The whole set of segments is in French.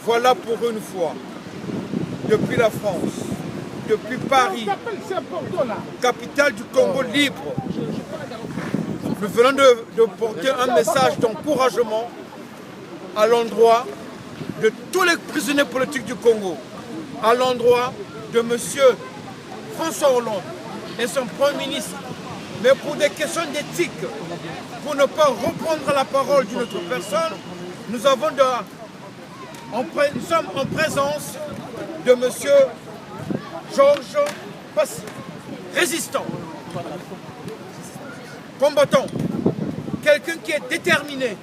Voilà pour une fois, depuis la France, depuis Paris, capitale du Congo libre, nous venons de porter un message d'encouragement à l'endroit de tous les prisonniers politiques du Congo, à l'endroit de M. François Hollande et son Premier ministre, mais pour des questions d'éthique, pour ne pas reprendre la parole d'une autre personne, nous sommes en présence de M. Georges Passy, résistant, combattant, quelqu'un qui est déterminé,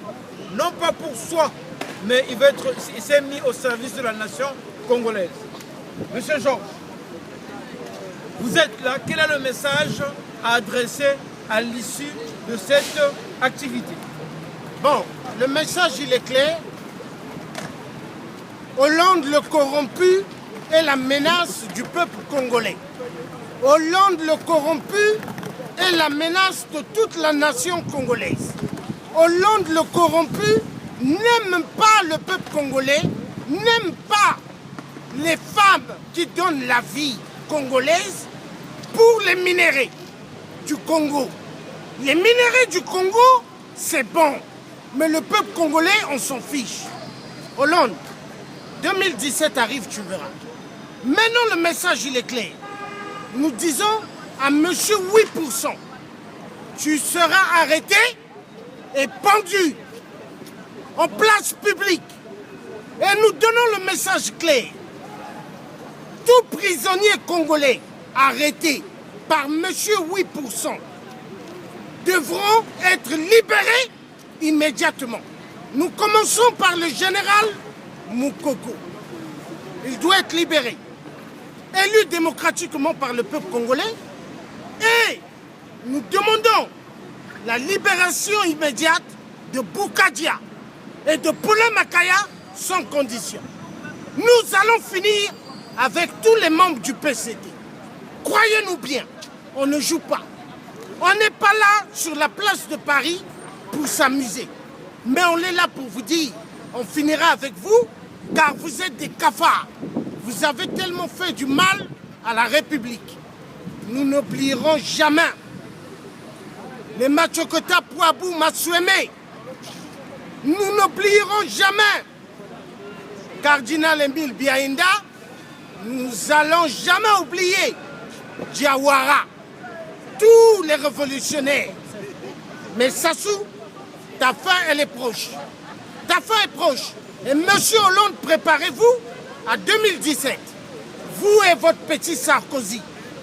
non pas pour soi, mais il s'est mis au service de la nation congolaise. Monsieur Georges, vous êtes là, quel est le message à adresser à l'issue de cette activité? Bon, le message il est clair. Hollande le corrompu est la menace du peuple congolais. Hollande le corrompu est la menace de toute la nation congolaise. Hollande le corrompu n'aime pas le peuple congolais, n'aime pas les femmes qui donnent la vie congolaise pour les minéraux du Congo. Les minéraux du Congo, c'est bon, mais le peuple congolais, on s'en fiche. Hollande, 2017 arrive, tu verras. Maintenant, le message, il est clair. Nous disons à monsieur 8%, tu seras arrêté et pendu en place publique. Et nous donnons le message clair. Tout prisonnier congolais arrêté par monsieur 8% devront être libérés immédiatement. Nous commençons par le général Moukoko. Il doit être libéré, élu démocratiquement par le peuple congolais, et nous demandons la libération immédiate de Boukadia et de Poulain Makaya sans condition. Nous allons finir avec tous les membres du PCD. Croyez-nous bien, on ne joue pas. On n'est pas là sur la place de Paris pour s'amuser. Mais on est là pour vous dire, on finira avec vous, car vous êtes des cafards. Vous avez tellement fait du mal à la République. Nous n'oublierons jamais les Machokota Pouabou Matsueme. Nous n'oublierons jamais Cardinal Emile Biaïnda. Nous allons jamais oublier Diawara. Tous les révolutionnaires. Mais Sassou, ta fin, elle est proche. Ta fin est proche. Et monsieur Hollande, préparez-vous à 2017. Vous et votre petit Sarkozy,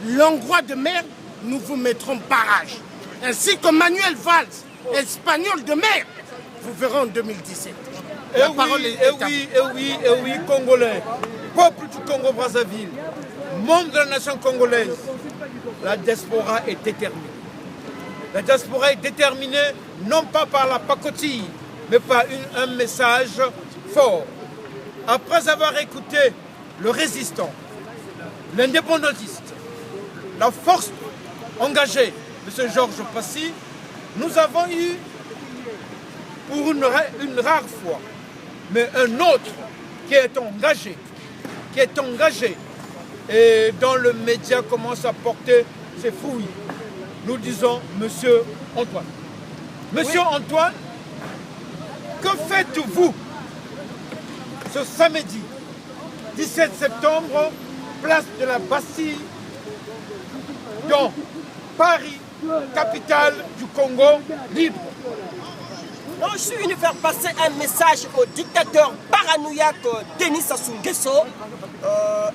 l'Hongrois de mer, nous vous mettrons barrage. Ainsi que Manuel Valls, espagnol de mer, vous verrez en 2017. La parole est à vous. Et oui, Congolais, peuple du Congo-Brazzaville, membre de la nation congolaise, la diaspora est déterminée. La diaspora est déterminée non pas par la pacotille, mais par un message fort. Après avoir écouté le résistant, l'indépendantiste, la force engagée, M. Georges Passy, nous avons eu, pour une rare fois, mais un autre qui est engagé, et dont le média commence à porter ses fouilles. Nous disons Monsieur Antoine. Monsieur Antoine, que faites-vous ce samedi 17 septembre, place de la Bastille, dans Paris, capitale du Congo libre? Donc, je suis venu faire passer un message au dictateur paranoïaque Denis Sassou Nguesso.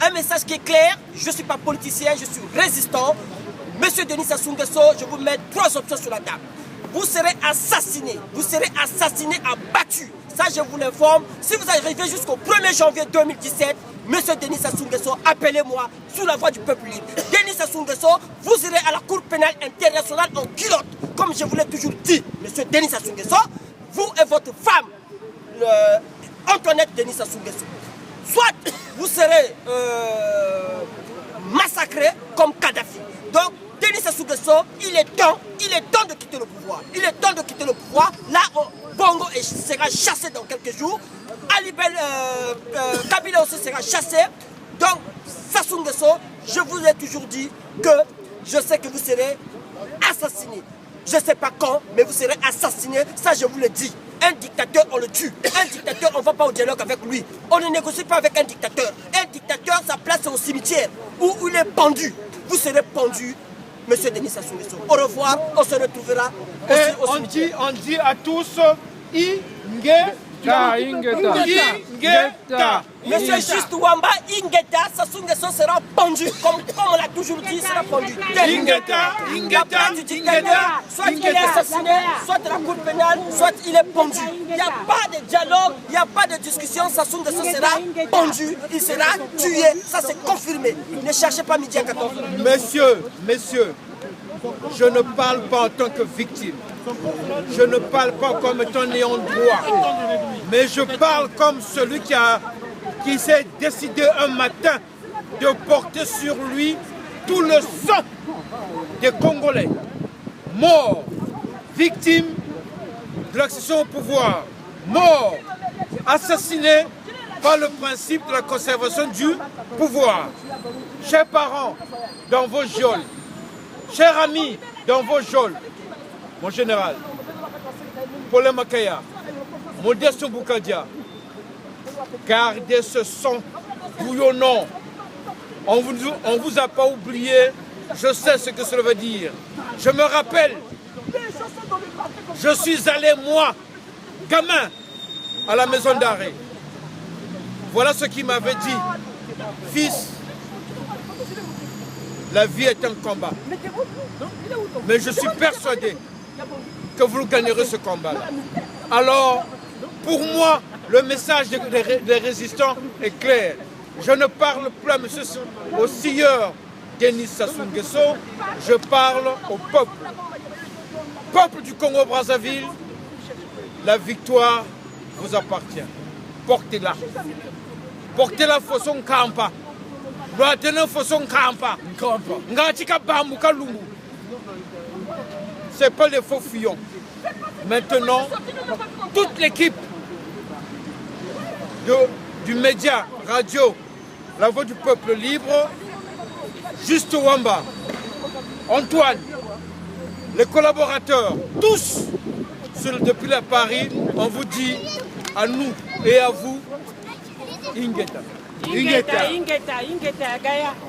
Un message qui est clair, je ne suis pas politicien, je suis résistant. Monsieur Denis Sassou Nguesso, je vous mets 3 options sur la table. Vous serez assassiné, abattu. Ça, je vous l'informe. Si vous arrivez jusqu'au 1er janvier 2017, Monsieur Denis Sassou Nguesso, appelez-moi sous la voix du peuple libre. Denis Sassou Nguesso, vous irez à la Cour pénale internationale en culotte. Comme je vous l'ai toujours dit, Monsieur Denis Sassou Nguesso, vous et votre femme, Antoinette Denis Sassou Nguesso, soit vous serez massacrés comme Kadhafi. Donc, Denis Sassou Nguesso, il est temps est temps de quitter le pouvoir. Il est temps de quitter le pouvoir. Là, Bongo sera chassé dans quelques jours. Kabila aussi sera chassé. Donc, Sassou Nguesso, je vous ai toujours dit que je sais que vous serez assassiné. Je ne sais pas quand, mais vous serez assassiné. Ça, je vous le dis. Un dictateur, on le tue. Un dictateur, on ne va pas au dialogue avec lui. On ne négocie pas avec un dictateur. Un dictateur, sa place est au cimetière, où il est pendu. Vous serez pendu, monsieur Denis Sassou Nguesso. Au revoir, on se retrouvera aussi au cimetière. On dit à tous, Ingeta. Monsieur Juste Wamba, Ingeta, Sassou Nguesso sera pendu, comme on l'a toujours dit, il sera pendu. Ingeta. Du dictateur, soit il est assassiné, soit la cour pénale, soit il est pendu. Il n'y a pas de dialogue, il n'y a pas de discussion. Sassou Nguesso sera pendu, il sera tué. Ça c'est confirmé. Ne cherchez pas midi à 14. Messieurs, je ne parle pas en tant que victime. Je ne parle pas comme étant ayant droit. Mais je parle comme celui qui s'est décidé un matin de porter sur lui tout le sang des Congolais. Morts, victimes de l'accession au pouvoir. Morts, assassinés par le principe de la conservation du pouvoir. Chers parents, dans vos geôles, chers amis, dans vos geôles, mon général, Paul Makaya, Modeste Boukadia, gardez ce sang bouillonnant. On vous a pas oublié, je sais ce que cela veut dire. Je me rappelle, je suis allé, moi, gamin, à la maison d'arrêt. Voilà ce qu'il m'avait dit. Fils, la vie est un combat. Mais je suis persuadé que vous gagnerez ce combat-là. Alors, pour moi, le message des résistants est clair. Je ne parle plus à monsieur au sieur Denis Sassou Nguesso, je parle au peuple. Peuple du Congo-Brazzaville, la victoire vous appartient. Portez-la. Portez-la façon Kampa. Doit-elle façon Kampa. Ngatika Bambu Kalungu. Ce n'est pas les faux fillons. Maintenant, toute l'équipe du média, radio, La Voix du Peuple Libre, Juste Wamba, Antoine, les collaborateurs, tous, depuis la Paris, on vous dit à nous et à vous, Ingeta. Ingeta, Gaya.